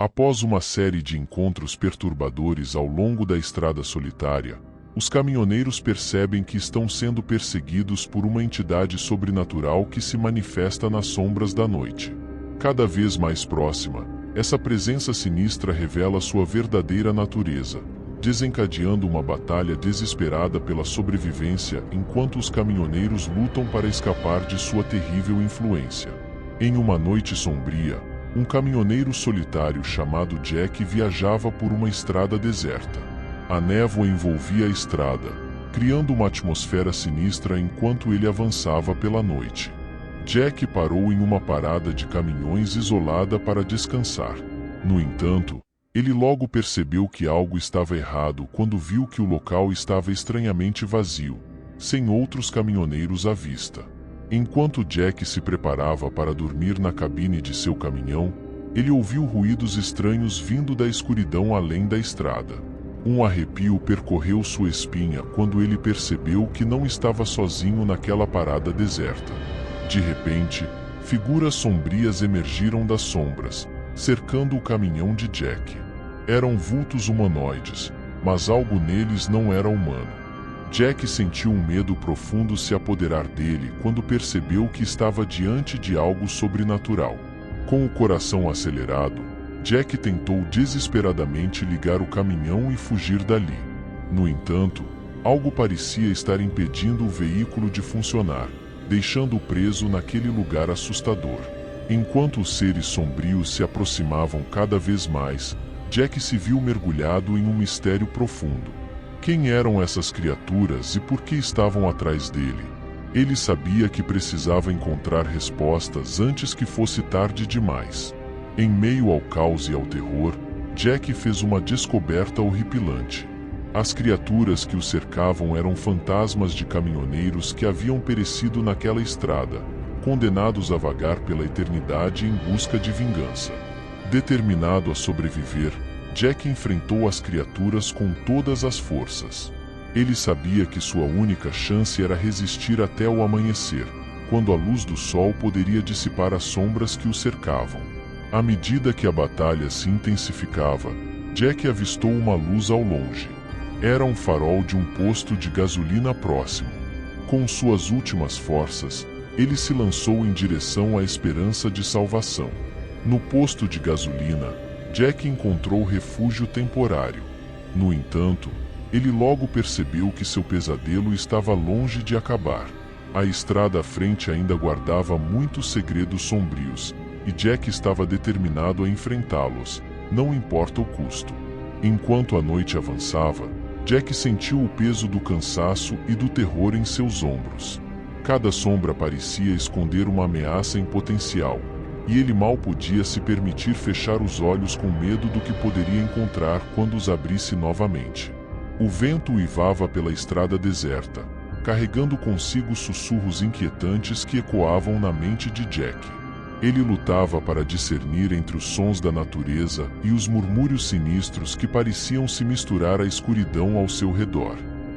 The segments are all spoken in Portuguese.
Após uma série de encontros perturbadores ao longo da estrada solitária, os caminhoneiros percebem que estão sendo perseguidos por uma entidade sobrenatural que se manifesta nas sombras da noite. Cada vez mais próxima, essa presença sinistra revela sua verdadeira natureza, desencadeando uma batalha desesperada pela sobrevivência enquanto os caminhoneiros lutam para escapar de sua terrível influência. Em uma noite sombria, um caminhoneiro solitário chamado Jack viajava por uma estrada deserta. A névoa envolvia a estrada, criando uma atmosfera sinistra enquanto ele avançava pela noite. Jack parou em uma parada de caminhões isolada para descansar. No entanto, ele logo percebeu que algo estava errado quando viu que o local estava estranhamente vazio, sem outros caminhoneiros à vista. Enquanto Jack se preparava para dormir na cabine de seu caminhão, ele ouviu ruídos estranhos vindo da escuridão além da estrada. Um arrepio percorreu sua espinha quando ele percebeu que não estava sozinho naquela parada deserta. De repente, figuras sombrias emergiram das sombras, cercando o caminhão de Jack. Eram vultos humanoides, mas algo neles não era humano. Jack sentiu um medo profundo se apoderar dele quando percebeu que estava diante de algo sobrenatural. Com o coração acelerado, Jack tentou desesperadamente ligar o caminhão e fugir dali. No entanto, algo parecia estar impedindo o veículo de funcionar, deixando-o preso naquele lugar assustador. Enquanto os seres sombrios se aproximavam cada vez mais, Jack se viu mergulhado em um mistério profundo. Quem eram essas criaturas e por que estavam atrás dele? Ele sabia que precisava encontrar respostas antes que fosse tarde demais. Em meio ao caos e ao terror, Jack fez uma descoberta horripilante. As criaturas que o cercavam eram fantasmas de caminhoneiros que haviam perecido naquela estrada, condenados a vagar pela eternidade em busca de vingança. Determinado a sobreviver, Jack enfrentou as criaturas com todas as forças. Ele sabia que sua única chance era resistir até o amanhecer, quando a luz do sol poderia dissipar as sombras que o cercavam. À medida que a batalha se intensificava, Jack avistou uma luz ao longe. Era um farol de um posto de gasolina próximo. Com suas últimas forças, ele se lançou em direção à esperança de salvação. No posto de gasolina, Jack encontrou refúgio temporário. No entanto, ele logo percebeu que seu pesadelo estava longe de acabar. A estrada à frente ainda guardava muitos segredos sombrios, e Jack estava determinado a enfrentá-los, não importa o custo. Enquanto a noite avançava, Jack sentiu o peso do cansaço e do terror em seus ombros. Cada sombra parecia esconder uma ameaça em potencial, e ele mal podia se permitir fechar os olhos com medo do que poderia encontrar quando os abrisse novamente. O vento uivava pela estrada deserta, carregando consigo sussurros inquietantes que ecoavam na mente de Jack. Ele lutava para discernir entre os sons da natureza e os murmúrios sinistros que pareciam se misturar à escuridão ao seu redor.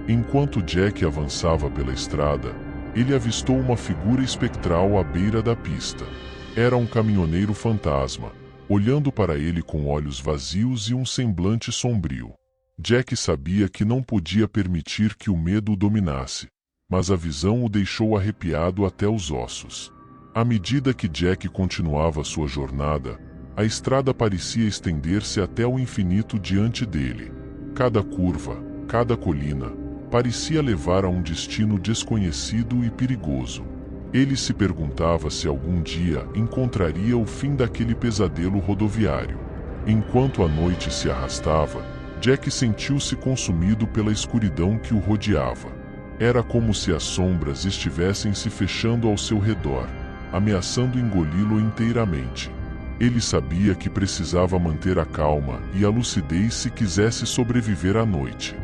Enquanto Jack avançava pela estrada, ele avistou uma figura espectral à beira da pista. Era um caminhoneiro fantasma, olhando para ele com olhos vazios e um semblante sombrio. Jack sabia que não podia permitir que o medo o dominasse, mas a visão o deixou arrepiado até os ossos. À medida que Jack continuava sua jornada, a estrada parecia estender-se até o infinito diante dele. Cada curva, cada colina, parecia levar a um destino desconhecido e perigoso. Ele se perguntava se algum dia encontraria o fim daquele pesadelo rodoviário. Enquanto a noite se arrastava, Jack sentiu-se consumido pela escuridão que o rodeava. Era como se as sombras estivessem se fechando ao seu redor, ameaçando engoli-lo inteiramente. Ele sabia que precisava manter a calma e a lucidez se quisesse sobreviver à noite.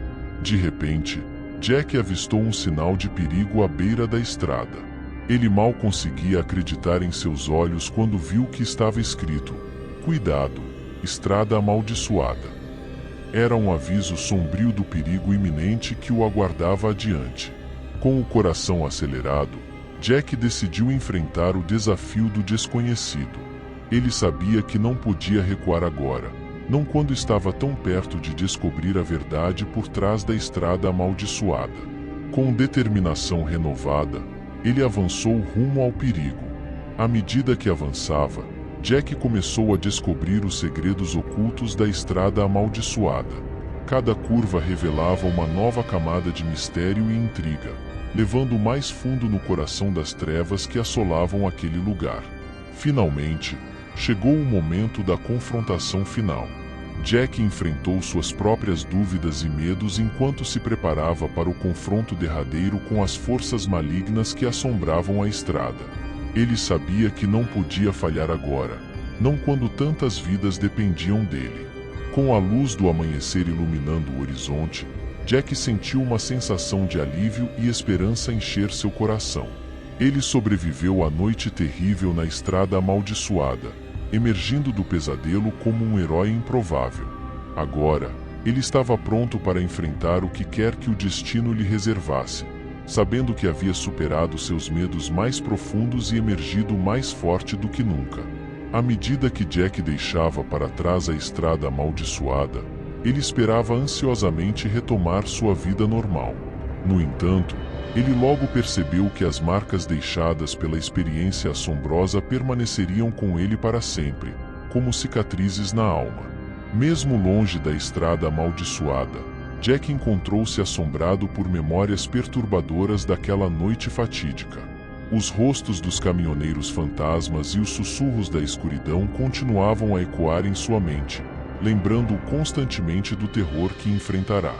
De repente, Jack avistou um sinal de perigo à beira da estrada. Ele mal conseguia acreditar em seus olhos quando viu que estava escrito: "Cuidado, estrada amaldiçoada". Era um aviso sombrio do perigo iminente que o aguardava adiante. Com o coração acelerado, Jack decidiu enfrentar o desafio do desconhecido. Ele sabia que não podia recuar agora, não quando estava tão perto de descobrir a verdade por trás da estrada amaldiçoada. Com determinação renovada, ele avançou rumo ao perigo. À medida que avançava, Jack começou a descobrir os segredos ocultos da estrada amaldiçoada. Cada curva revelava uma nova camada de mistério e intriga, levando mais fundo no coração das trevas que assolavam aquele lugar. Finalmente, chegou o momento da confrontação final. Jack enfrentou suas próprias dúvidas e medos enquanto se preparava para o confronto derradeiro com as forças malignas que assombravam a estrada. Ele sabia que não podia falhar agora, não quando tantas vidas dependiam dele. Com a luz do amanhecer iluminando o horizonte, Jack sentiu uma sensação de alívio e esperança encher seu coração. Ele sobreviveu à noite terrível na estrada amaldiçoada, emergindo do pesadelo como um herói improvável. Agora, ele estava pronto para enfrentar o que quer que o destino lhe reservasse, sabendo que havia superado seus medos mais profundos e emergido mais forte do que nunca. À medida que Jack deixava para trás a estrada amaldiçoada, ele esperava ansiosamente retomar sua vida normal. No entanto, ele logo percebeu que as marcas deixadas pela experiência assombrosa permaneceriam com ele para sempre, como cicatrizes na alma. Mesmo longe da estrada amaldiçoada, Jack encontrou-se assombrado por memórias perturbadoras daquela noite fatídica. Os rostos dos caminhoneiros fantasmas e os sussurros da escuridão continuavam a ecoar em sua mente, lembrando-o constantemente do terror que enfrentará.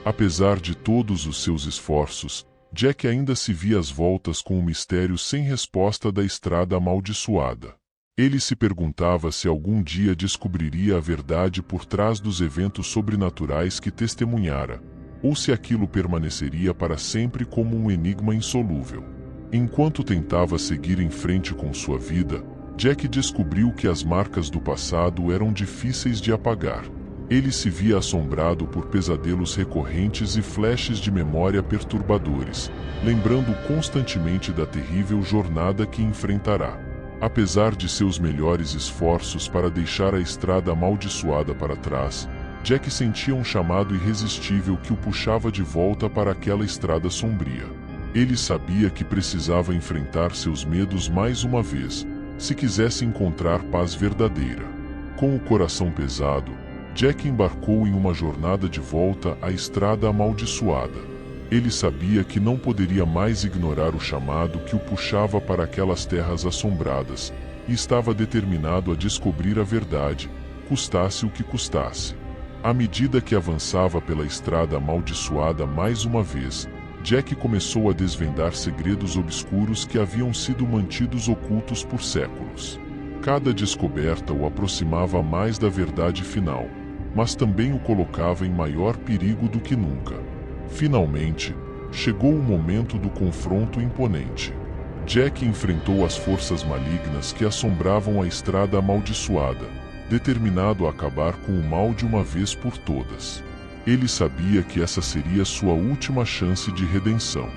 Apesar de todos os seus esforços, Jack ainda se via às voltas com o mistério sem resposta da estrada amaldiçoada. Ele se perguntava se algum dia descobriria a verdade por trás dos eventos sobrenaturais que testemunhara, ou se aquilo permaneceria para sempre como um enigma insolúvel. Enquanto tentava seguir em frente com sua vida, Jack descobriu que as marcas do passado eram difíceis de apagar. Ele se via assombrado por pesadelos recorrentes e flashes de memória perturbadores, lembrando constantemente da terrível jornada que enfrentará. Apesar de seus melhores esforços para deixar a estrada amaldiçoada para trás, Jack sentia um chamado irresistível que o puxava de volta para aquela estrada sombria. Ele sabia que precisava enfrentar seus medos mais uma vez, se quisesse encontrar paz verdadeira. Com o coração pesado, Jack embarcou em uma jornada de volta à estrada amaldiçoada. Ele sabia que não poderia mais ignorar o chamado que o puxava para aquelas terras assombradas, e estava determinado a descobrir a verdade, custasse o que custasse. À medida que avançava pela estrada amaldiçoada mais uma vez, Jack começou a desvendar segredos obscuros que haviam sido mantidos ocultos por séculos. Cada descoberta o aproximava mais da verdade final, mas também o colocava em maior perigo do que nunca. Finalmente, chegou o momento do confronto imponente. Jack enfrentou as forças malignas que assombravam a estrada amaldiçoada, determinado a acabar com o mal de uma vez por todas. Ele sabia que essa seria sua última chance de redenção.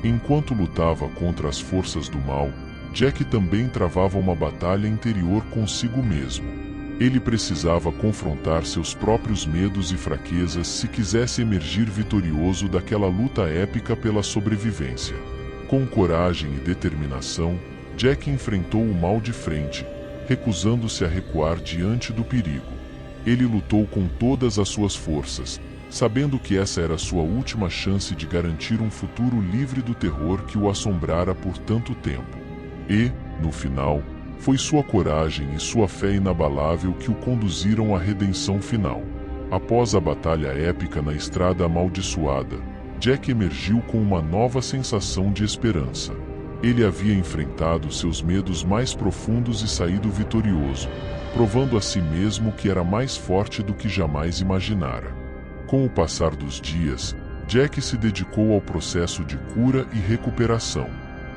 Enquanto lutava contra as forças do mal, Jack também travava uma batalha interior consigo mesmo. Ele precisava confrontar seus próprios medos e fraquezas se quisesse emergir vitorioso daquela luta épica pela sobrevivência. Com coragem e determinação, Jack enfrentou o mal de frente, recusando-se a recuar diante do perigo. Ele lutou com todas as suas forças, sabendo que essa era sua última chance de garantir um futuro livre do terror que o assombrara por tanto tempo. E, no final, foi sua coragem e sua fé inabalável que o conduziram à redenção final. Após a batalha épica na estrada amaldiçoada, Jack emergiu com uma nova sensação de esperança. Ele havia enfrentado seus medos mais profundos e saído vitorioso, provando a si mesmo que era mais forte do que jamais imaginara. Com o passar dos dias, Jack se dedicou ao processo de cura e recuperação.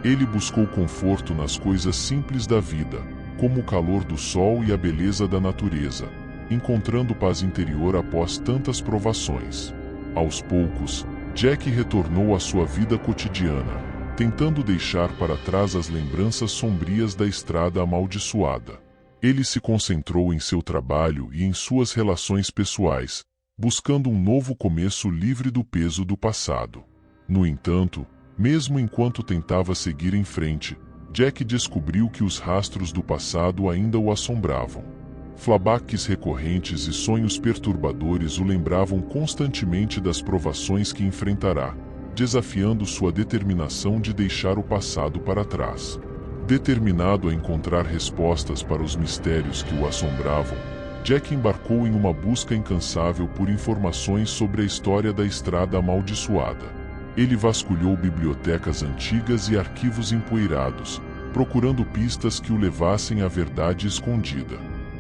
Ele buscou conforto nas coisas simples da vida, como o calor do sol e a beleza da natureza, encontrando paz interior após tantas provações. Aos poucos, Jack retornou à sua vida cotidiana, tentando deixar para trás as lembranças sombrias da estrada amaldiçoada. Ele se concentrou em seu trabalho e em suas relações pessoais, buscando um novo começo livre do peso do passado. No entanto, mesmo enquanto tentava seguir em frente, Jack descobriu que os rastros do passado ainda o assombravam. Flashbacks recorrentes e sonhos perturbadores o lembravam constantemente das provações que enfrentará, desafiando sua determinação de deixar o passado para trás. Determinado a encontrar respostas para os mistérios que o assombravam, Jack embarcou em uma busca incansável por informações sobre a história da Estrada Amaldiçoada. Ele vasculhou bibliotecas antigas e arquivos empoeirados, procurando pistas que o levassem à verdade escondida.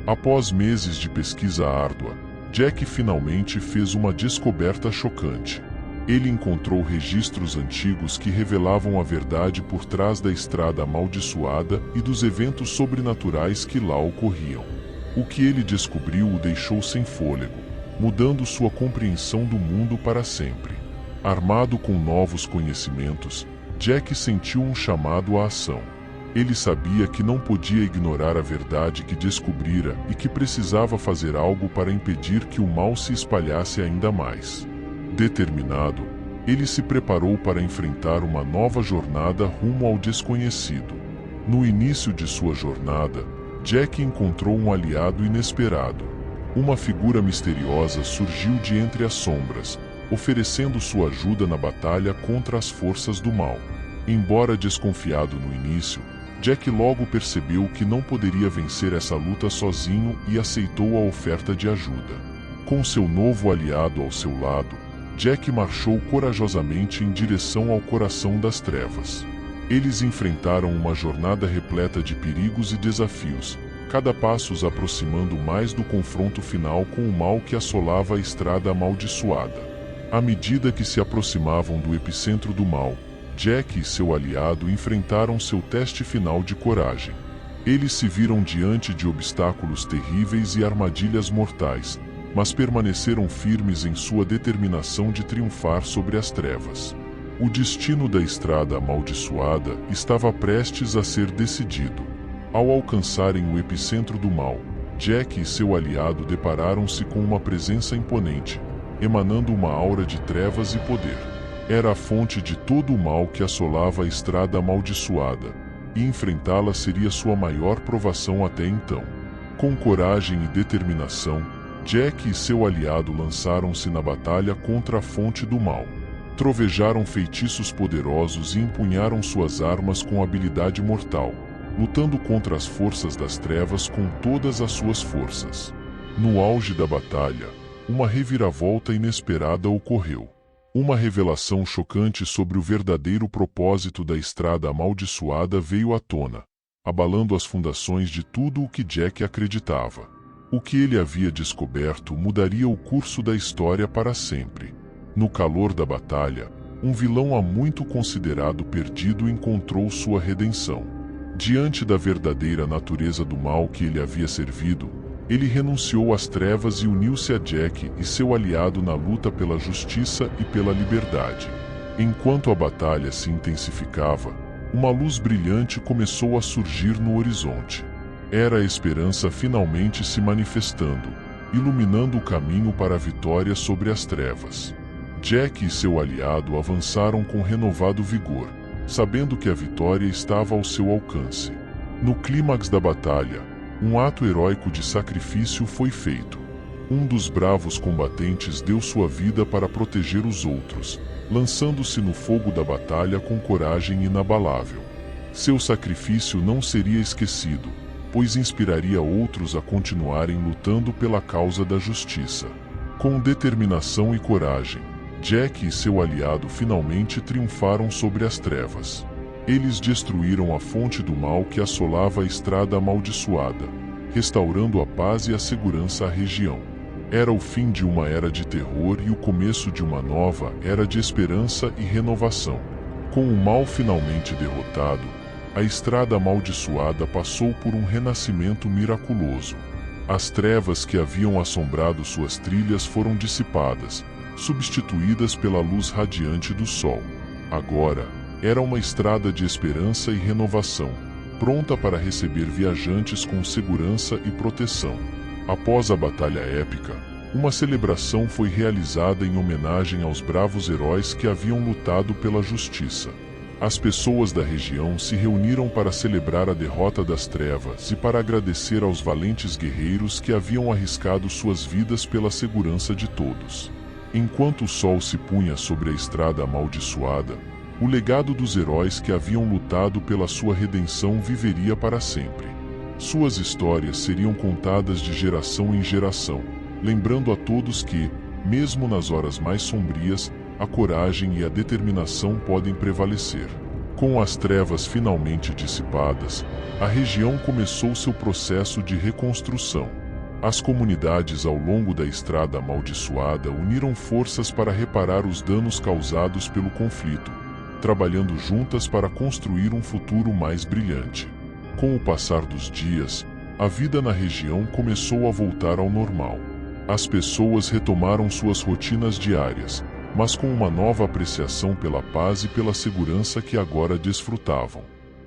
Após meses de pesquisa árdua, Jack finalmente fez uma descoberta chocante. Ele encontrou registros antigos que revelavam a verdade por trás da Estrada Amaldiçoada e dos eventos sobrenaturais que lá ocorriam. O que ele descobriu o deixou sem fôlego, mudando sua compreensão do mundo para sempre. Armado com novos conhecimentos, Jack sentiu um chamado à ação. Ele sabia que não podia ignorar a verdade que descobrira e que precisava fazer algo para impedir que o mal se espalhasse ainda mais. Determinado, ele se preparou para enfrentar uma nova jornada rumo ao desconhecido. No início de sua jornada, Jack encontrou um aliado inesperado. Uma figura misteriosa surgiu de entre as sombras, oferecendo sua ajuda na batalha contra as forças do mal. Embora desconfiado no início, Jack logo percebeu que não poderia vencer essa luta sozinho e aceitou a oferta de ajuda. Com seu novo aliado ao seu lado, Jack marchou corajosamente em direção ao coração das trevas. Eles enfrentaram uma jornada repleta de perigos e desafios, cada passo os aproximando mais do confronto final com o mal que assolava a Estrada Amaldiçoada. À medida que se aproximavam do epicentro do mal, Jack e seu aliado enfrentaram seu teste final de coragem. Eles se viram diante de obstáculos terríveis e armadilhas mortais, mas permaneceram firmes em sua determinação de triunfar sobre as trevas. O destino da Estrada Amaldiçoada estava prestes a ser decidido. Ao alcançarem o epicentro do mal, Jack e seu aliado depararam-se com uma presença imponente, emanando uma aura de trevas e poder. Era a fonte de todo o mal que assolava a Estrada Amaldiçoada, e enfrentá-la seria sua maior provação até então. Com coragem e determinação, Jack e seu aliado lançaram-se na batalha contra a fonte do mal. Trovejaram feitiços poderosos e empunharam suas armas com habilidade mortal, lutando contra as forças das trevas com todas as suas forças. No auge da batalha, uma reviravolta inesperada ocorreu. Uma revelação chocante sobre o verdadeiro propósito da Estrada Amaldiçoada veio à tona, abalando as fundações de tudo o que Jack acreditava. O que ele havia descoberto mudaria o curso da história para sempre. No calor da batalha, um vilão há muito considerado perdido encontrou sua redenção. Diante da verdadeira natureza do mal que ele havia servido, ele renunciou às trevas e uniu-se a Jack e seu aliado na luta pela justiça e pela liberdade. Enquanto a batalha se intensificava, uma luz brilhante começou a surgir no horizonte. Era a esperança finalmente se manifestando, iluminando o caminho para a vitória sobre as trevas. Jack e seu aliado avançaram com renovado vigor, sabendo que a vitória estava ao seu alcance. No clímax da batalha, um ato heróico de sacrifício foi feito. Um dos bravos combatentes deu sua vida para proteger os outros, lançando-se no fogo da batalha com coragem inabalável. Seu sacrifício não seria esquecido, pois inspiraria outros a continuarem lutando pela causa da justiça. Com determinação e coragem, Jack e seu aliado finalmente triunfaram sobre as trevas. Eles destruíram a fonte do mal que assolava a Estrada Amaldiçoada, restaurando a paz e a segurança à região. Era o fim de uma era de terror e o começo de uma nova era de esperança e renovação. Com o mal finalmente derrotado, a Estrada Amaldiçoada passou por um renascimento miraculoso. As trevas que haviam assombrado suas trilhas foram dissipadas, substituídas pela luz radiante do sol. Agora, era uma estrada de esperança e renovação, pronta para receber viajantes com segurança e proteção. Após a batalha épica, uma celebração foi realizada em homenagem aos bravos heróis que haviam lutado pela justiça. As pessoas da região se reuniram para celebrar a derrota das trevas e para agradecer aos valentes guerreiros que haviam arriscado suas vidas pela segurança de todos. Enquanto o sol se punha sobre a estrada amaldiçoada, o legado dos heróis que haviam lutado pela sua redenção viveria para sempre. Suas histórias seriam contadas de geração em geração, lembrando a todos que, mesmo nas horas mais sombrias, a coragem e a determinação podem prevalecer. Com as trevas finalmente dissipadas, a região começou seu processo de reconstrução. As comunidades ao longo da estrada amaldiçoada uniram forças para reparar os danos causados pelo conflito, trabalhando juntas para construir um futuro mais brilhante. Com o passar dos dias, a vida na região começou a voltar ao normal. As pessoas retomaram suas rotinas diárias, mas com uma nova apreciação pela paz e pela segurança que agora desfrutavam.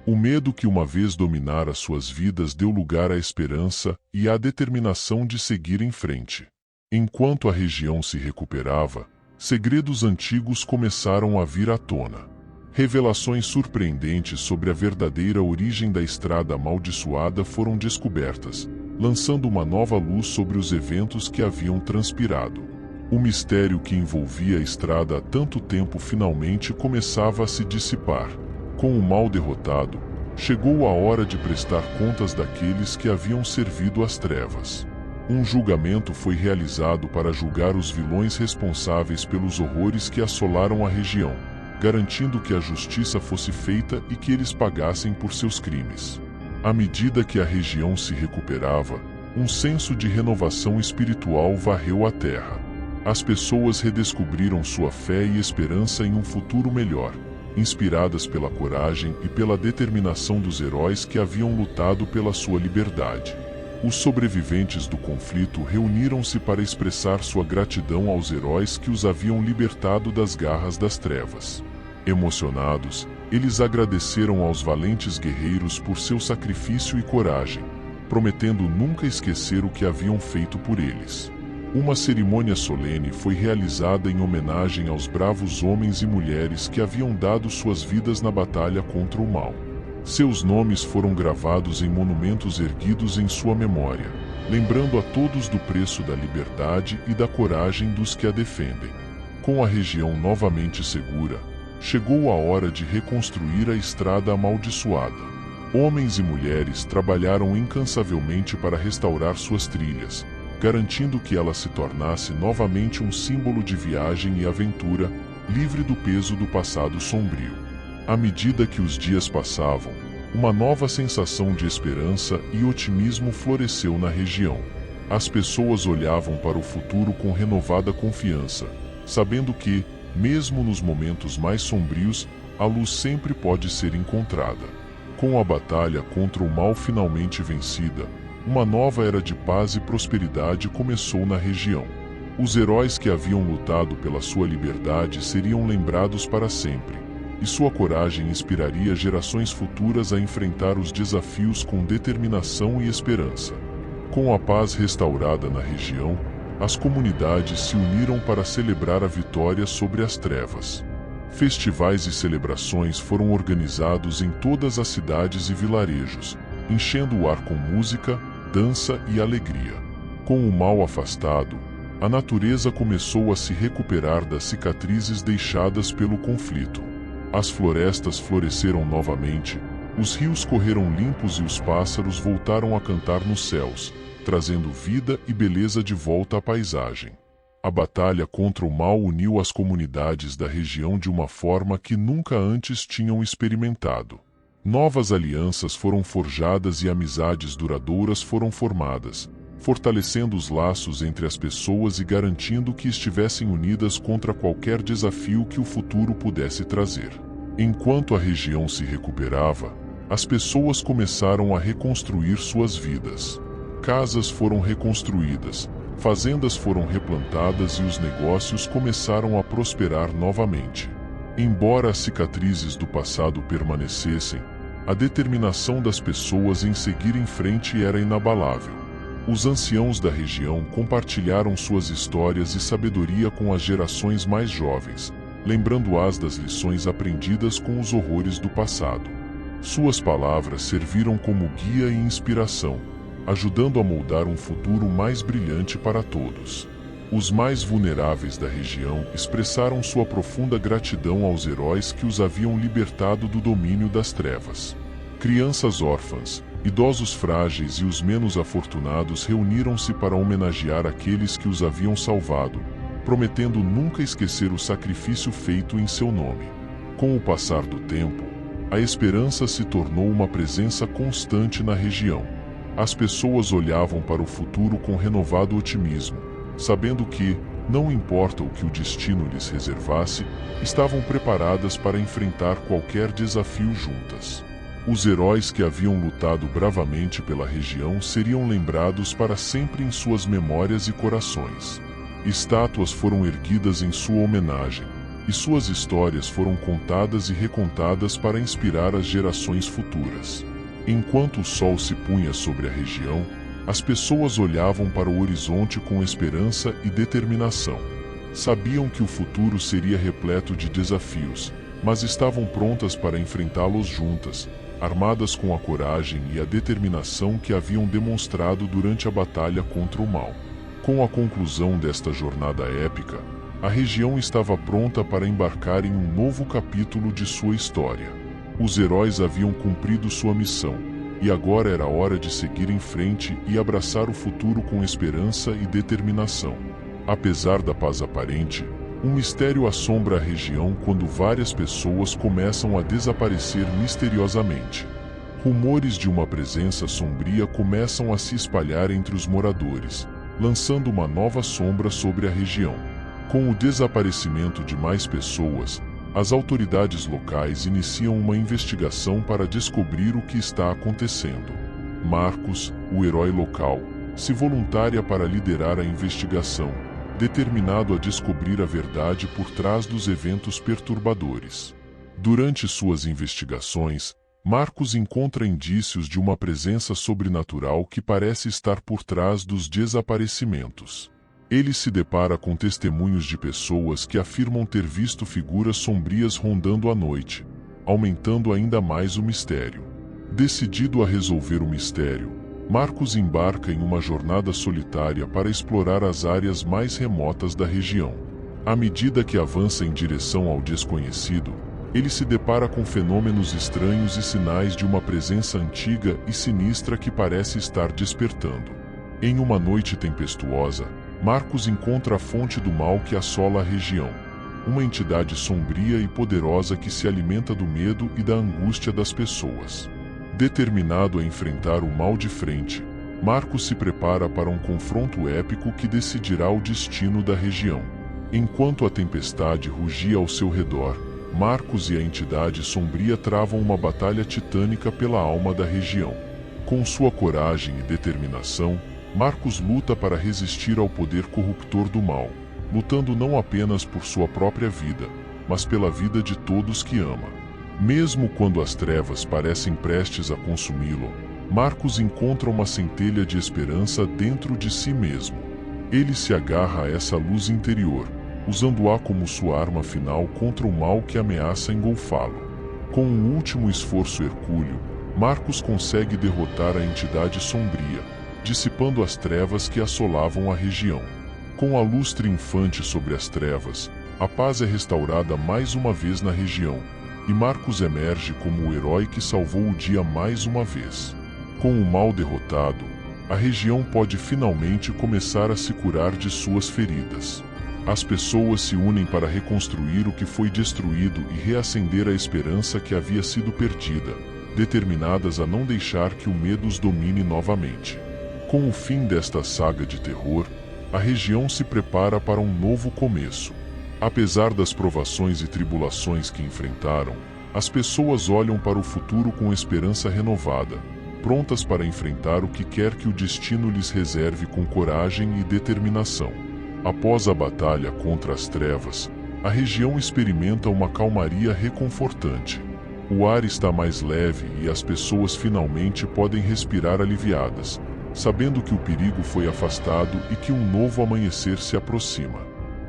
O medo que uma vez dominara suas vidas deu lugar à esperança e à determinação de seguir em frente. Enquanto a região se recuperava, segredos antigos começaram a vir à tona. Revelações surpreendentes sobre a verdadeira origem da estrada amaldiçoada foram descobertas, lançando uma nova luz sobre os eventos que haviam transpirado. O mistério que envolvia a estrada há tanto tempo finalmente começava a se dissipar. Com o mal derrotado, chegou a hora de prestar contas daqueles que haviam servido às trevas. Um julgamento foi realizado para julgar os vilões responsáveis pelos horrores que assolaram a região, garantindo que a justiça fosse feita e que eles pagassem por seus crimes. À medida que a região se recuperava, um senso de renovação espiritual varreu a terra. As pessoas redescobriram sua fé e esperança em um futuro melhor, inspiradas pela coragem e pela determinação dos heróis que haviam lutado pela sua liberdade. Os sobreviventes do conflito reuniram-se para expressar sua gratidão aos heróis que os haviam libertado das garras das trevas. Emocionados, eles agradeceram aos valentes guerreiros por seu sacrifício e coragem, prometendo nunca esquecer o que haviam feito por eles. Uma cerimônia solene foi realizada em homenagem aos bravos homens e mulheres que haviam dado suas vidas na batalha contra o mal. Seus nomes foram gravados em monumentos erguidos em sua memória, lembrando a todos do preço da liberdade e da coragem dos que a defendem. Com a região novamente segura, chegou a hora de reconstruir a estrada amaldiçoada. Homens e mulheres trabalharam incansavelmente para restaurar suas trilhas, garantindo que ela se tornasse novamente um símbolo de viagem e aventura, livre do peso do passado sombrio. À medida que os dias passavam, uma nova sensação de esperança e otimismo floresceu na região. As pessoas olhavam para o futuro com renovada confiança, sabendo que, mesmo nos momentos mais sombrios, a luz sempre pode ser encontrada. Com a batalha contra o mal finalmente vencida, uma nova era de paz e prosperidade começou na região. Os heróis que haviam lutado pela sua liberdade seriam lembrados para sempre, e sua coragem inspiraria gerações futuras a enfrentar os desafios com determinação e esperança. Com a paz restaurada na região, as comunidades se uniram para celebrar a vitória sobre as trevas. Festivais e celebrações foram organizados em todas as cidades e vilarejos, enchendo o ar com música, dança e alegria. Com o mal afastado, a natureza começou a se recuperar das cicatrizes deixadas pelo conflito. As florestas floresceram novamente, os rios correram limpos e os pássaros voltaram a cantar nos céus, trazendo vida e beleza de volta à paisagem. A batalha contra o mal uniu as comunidades da região de uma forma que nunca antes tinham experimentado. Novas alianças foram forjadas e amizades duradouras foram formadas, fortalecendo os laços entre as pessoas e garantindo que estivessem unidas contra qualquer desafio que o futuro pudesse trazer. Enquanto a região se recuperava, as pessoas começaram a reconstruir suas vidas. Casas foram reconstruídas, fazendas foram replantadas e os negócios começaram a prosperar novamente. Embora as cicatrizes do passado permanecessem, A determinação das pessoas em seguir em frente era inabalável. Os anciãos da região compartilharam suas histórias e sabedoria com as gerações mais jovens, lembrando-as das lições aprendidas com os horrores do passado. Suas palavras serviram como guia e inspiração, ajudando a moldar um futuro mais brilhante para todos. Os mais vulneráveis da região expressaram sua profunda gratidão aos heróis que os haviam libertado do domínio das trevas. Crianças órfãs, idosos frágeis e os menos afortunados reuniram-se para homenagear aqueles que os haviam salvado, prometendo nunca esquecer o sacrifício feito em seu nome. Com o passar do tempo, a esperança se tornou uma presença constante na região. As pessoas olhavam para o futuro com renovado otimismo, sabendo que, não importa o que o destino lhes reservasse, estavam preparadas para enfrentar qualquer desafio juntas. Os heróis que haviam lutado bravamente pela região seriam lembrados para sempre em suas memórias e corações. Estátuas foram erguidas em sua homenagem, e suas histórias foram contadas e recontadas para inspirar as gerações futuras. Enquanto o sol se punha sobre a região, as pessoas olhavam para o horizonte com esperança e determinação. Sabiam que o futuro seria repleto de desafios, mas estavam prontas para enfrentá-los juntas, armadas com a coragem e a determinação que haviam demonstrado durante a batalha contra o mal. Com a conclusão desta jornada épica, a região estava pronta para embarcar em um novo capítulo de sua história. Os heróis haviam cumprido sua missão, e agora era hora de seguir em frente e abraçar o futuro com esperança e determinação. Apesar da paz aparente, um mistério assombra a região quando várias pessoas começam a desaparecer misteriosamente. Rumores de uma presença sombria começam a se espalhar entre os moradores, lançando uma nova sombra sobre a região. Com o desaparecimento de mais pessoas, as autoridades locais iniciam uma investigação para descobrir o que está acontecendo. Marcos, o herói local, se voluntaria para liderar a investigação, determinado a descobrir a verdade por trás dos eventos perturbadores. Durante suas investigações, Marcos encontra indícios de uma presença sobrenatural que parece estar por trás dos desaparecimentos. Ele se depara com testemunhos de pessoas que afirmam ter visto figuras sombrias rondando à noite, aumentando ainda mais o mistério. Decidido a resolver o mistério, Marcos embarca em uma jornada solitária para explorar as áreas mais remotas da região. À medida que avança em direção ao desconhecido, ele se depara com fenômenos estranhos e sinais de uma presença antiga e sinistra que parece estar despertando. Em uma noite tempestuosa, Marcos encontra a fonte do mal que assola a região, uma entidade sombria e poderosa que se alimenta do medo e da angústia das pessoas. Determinado a enfrentar o mal de frente, Marcos se prepara para um confronto épico que decidirá o destino da região. Enquanto a tempestade rugia ao seu redor, Marcos e a entidade sombria travam uma batalha titânica pela alma da região. Com sua coragem e determinação, Marcos luta para resistir ao poder corruptor do mal, lutando não apenas por sua própria vida, mas pela vida de todos que ama. Mesmo quando as trevas parecem prestes a consumi-lo, Marcos encontra uma centelha de esperança dentro de si mesmo. Ele se agarra a essa luz interior, usando-a como sua arma final contra o mal que ameaça engolfá-lo. Com um último esforço hercúleo, Marcos consegue derrotar a entidade sombria, dissipando as trevas que assolavam a região. Com a luz triunfante sobre as trevas, a paz é restaurada mais uma vez na região, e Marcos emerge como o herói que salvou o dia mais uma vez. Com o mal derrotado, a região pode finalmente começar a se curar de suas feridas. As pessoas se unem para reconstruir o que foi destruído e reacender a esperança que havia sido perdida, determinadas a não deixar que o medo os domine novamente. Com o fim desta saga de terror, a região se prepara para um novo começo. Apesar das provações e tribulações que enfrentaram, as pessoas olham para o futuro com esperança renovada, prontas para enfrentar o que quer que o destino lhes reserve com coragem e determinação. Após a batalha contra as trevas, a região experimenta uma calmaria reconfortante. O ar está mais leve e as pessoas finalmente podem respirar aliviadas, sabendo que o perigo foi afastado e que um novo amanhecer se aproxima.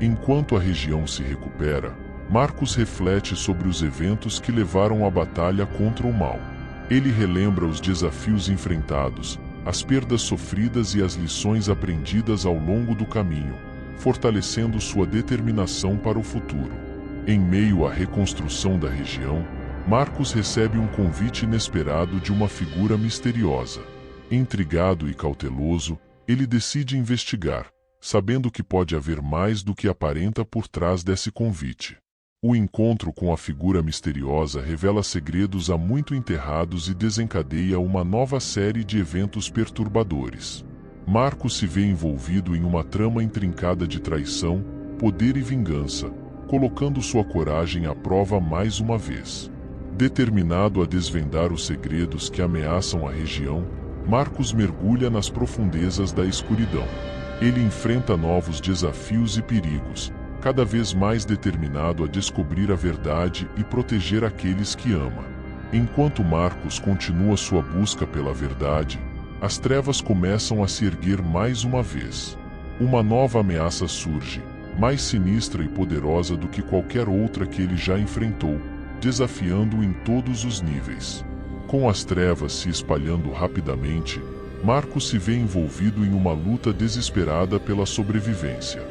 Enquanto a região se recupera, Marcos reflete sobre os eventos que levaram à batalha contra o mal. Ele relembra os desafios enfrentados, as perdas sofridas e as lições aprendidas ao longo do caminho, fortalecendo sua determinação para o futuro. Em meio à reconstrução da região, Marcos recebe um convite inesperado de uma figura misteriosa. Intrigado e cauteloso, ele decide investigar, sabendo que pode haver mais do que aparenta por trás desse convite. O encontro com a figura misteriosa revela segredos há muito enterrados e desencadeia uma nova série de eventos perturbadores. Marcos se vê envolvido em uma trama intrincada de traição, poder e vingança, colocando sua coragem à prova mais uma vez. Determinado a desvendar os segredos que ameaçam a região, Marcos mergulha nas profundezas da escuridão. Ele enfrenta novos desafios e perigos, cada vez mais determinado a descobrir a verdade e proteger aqueles que ama. Enquanto Marcos continua sua busca pela verdade, as trevas começam a se erguer mais uma vez. Uma nova ameaça surge, mais sinistra e poderosa do que qualquer outra que ele já enfrentou, desafiando-o em todos os níveis. Com as trevas se espalhando rapidamente, Marcos se vê envolvido em uma luta desesperada pela sobrevivência.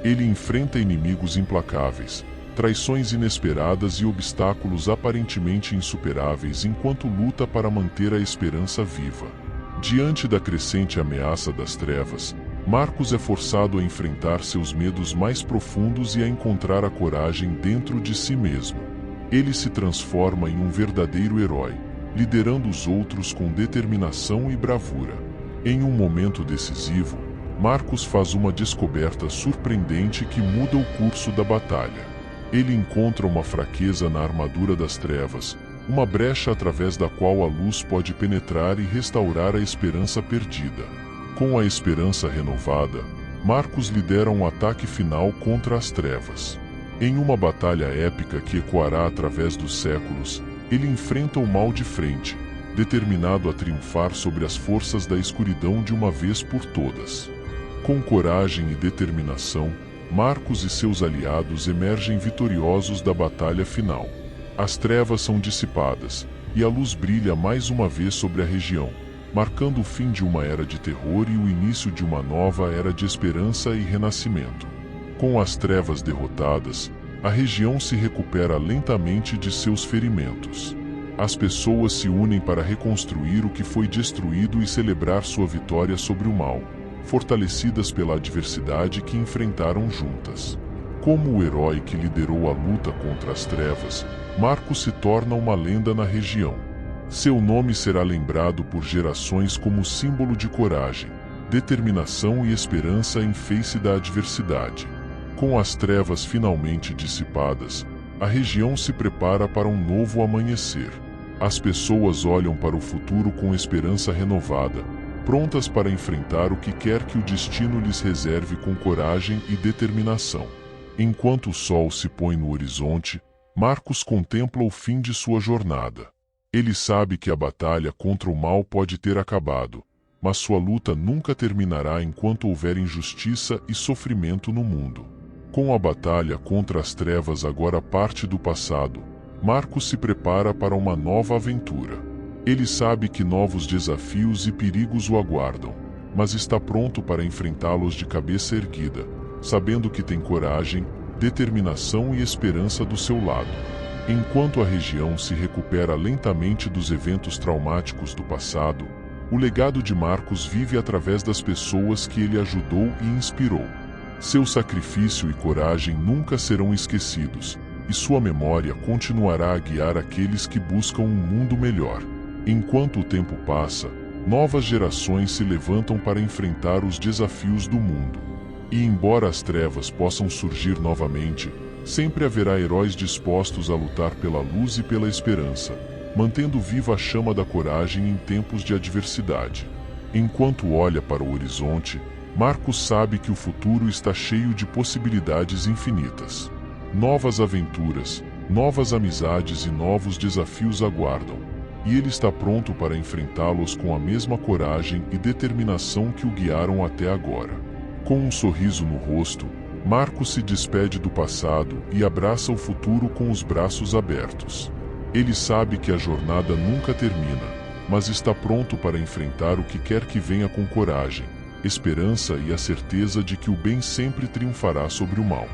Ele enfrenta inimigos implacáveis, traições inesperadas e obstáculos aparentemente insuperáveis enquanto luta para manter a esperança viva. Diante da crescente ameaça das trevas, Marcos é forçado a enfrentar seus medos mais profundos e a encontrar a coragem dentro de si mesmo. Ele se transforma em um verdadeiro herói, liderando os outros com determinação e bravura. Em um momento decisivo, Marcos faz uma descoberta surpreendente que muda o curso da batalha. Ele encontra uma fraqueza na armadura das trevas, uma brecha através da qual a luz pode penetrar e restaurar a esperança perdida. Com a esperança renovada, Marcos lidera um ataque final contra as trevas. Em uma batalha épica que ecoará através dos séculos, ele enfrenta o mal de frente, determinado a triunfar sobre as forças da escuridão de uma vez por todas. Com coragem e determinação, Marcos e seus aliados emergem vitoriosos da batalha final. As trevas são dissipadas, e a luz brilha mais uma vez sobre a região, marcando o fim de uma era de terror e o início de uma nova era de esperança e renascimento. Com as trevas derrotadas, a região se recupera lentamente de seus ferimentos. As pessoas se unem para reconstruir o que foi destruído e celebrar sua vitória sobre o mal, fortalecidas pela adversidade que enfrentaram juntas. Como o herói que liderou a luta contra as trevas, Marcos se torna uma lenda na região. Seu nome será lembrado por gerações como símbolo de coragem, determinação e esperança em face da adversidade. Com as trevas finalmente dissipadas, a região se prepara para um novo amanhecer. As pessoas olham para o futuro com esperança renovada, prontas para enfrentar o que quer que o destino lhes reserve com coragem e determinação. Enquanto o sol se põe no horizonte, Marcos contempla o fim de sua jornada. Ele sabe que a batalha contra o mal pode ter acabado, mas sua luta nunca terminará enquanto houver injustiça e sofrimento no mundo. Com a batalha contra as trevas agora parte do passado, Marcos se prepara para uma nova aventura. Ele sabe que novos desafios e perigos o aguardam, mas está pronto para enfrentá-los de cabeça erguida, sabendo que tem coragem, determinação e esperança do seu lado. Enquanto a região se recupera lentamente dos eventos traumáticos do passado, o legado de Marcos vive através das pessoas que ele ajudou e inspirou. Seu sacrifício e coragem nunca serão esquecidos, e sua memória continuará a guiar aqueles que buscam um mundo melhor. Enquanto o tempo passa, novas gerações se levantam para enfrentar os desafios do mundo. E embora as trevas possam surgir novamente, sempre haverá heróis dispostos a lutar pela luz e pela esperança, mantendo viva a chama da coragem em tempos de adversidade. Enquanto olha para o horizonte, Marcos sabe que o futuro está cheio de possibilidades infinitas. Novas aventuras, Novas amizades e novos desafios aguardam, e ele está pronto para enfrentá-los com a mesma coragem e determinação que o guiaram até agora. Com um sorriso no rosto, Marcos se despede do passado e abraça o futuro com os braços abertos. Ele sabe que a jornada nunca termina, mas está pronto para enfrentar o que quer que venha com coragem, esperança e a certeza de que o bem sempre triunfará sobre o mal.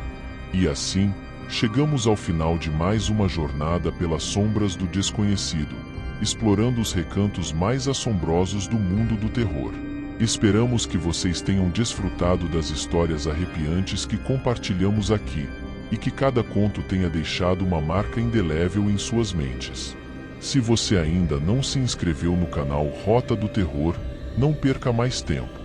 E assim, chegamos ao final de mais uma jornada pelas sombras do desconhecido, explorando os recantos mais assombrosos do mundo do terror. Esperamos que vocês tenham desfrutado das histórias arrepiantes que compartilhamos aqui, e que cada conto tenha deixado uma marca indelével em suas mentes. Se você ainda não se inscreveu no canal Rota do Terror, não perca mais tempo.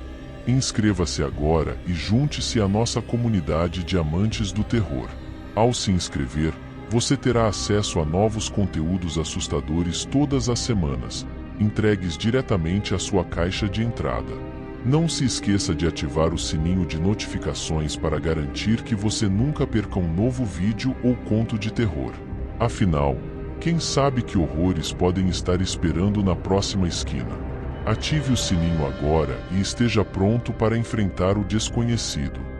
Inscreva-se agora e junte-se à nossa comunidade de amantes do terror. Ao se inscrever, você terá acesso a novos conteúdos assustadores todas as semanas, entregues diretamente à sua caixa de entrada. Não se esqueça de ativar o sininho de notificações para garantir que você nunca perca um novo vídeo ou conto de terror. Afinal, quem sabe que horrores podem estar esperando na próxima esquina? Ative o sininho agora e esteja pronto para enfrentar o desconhecido.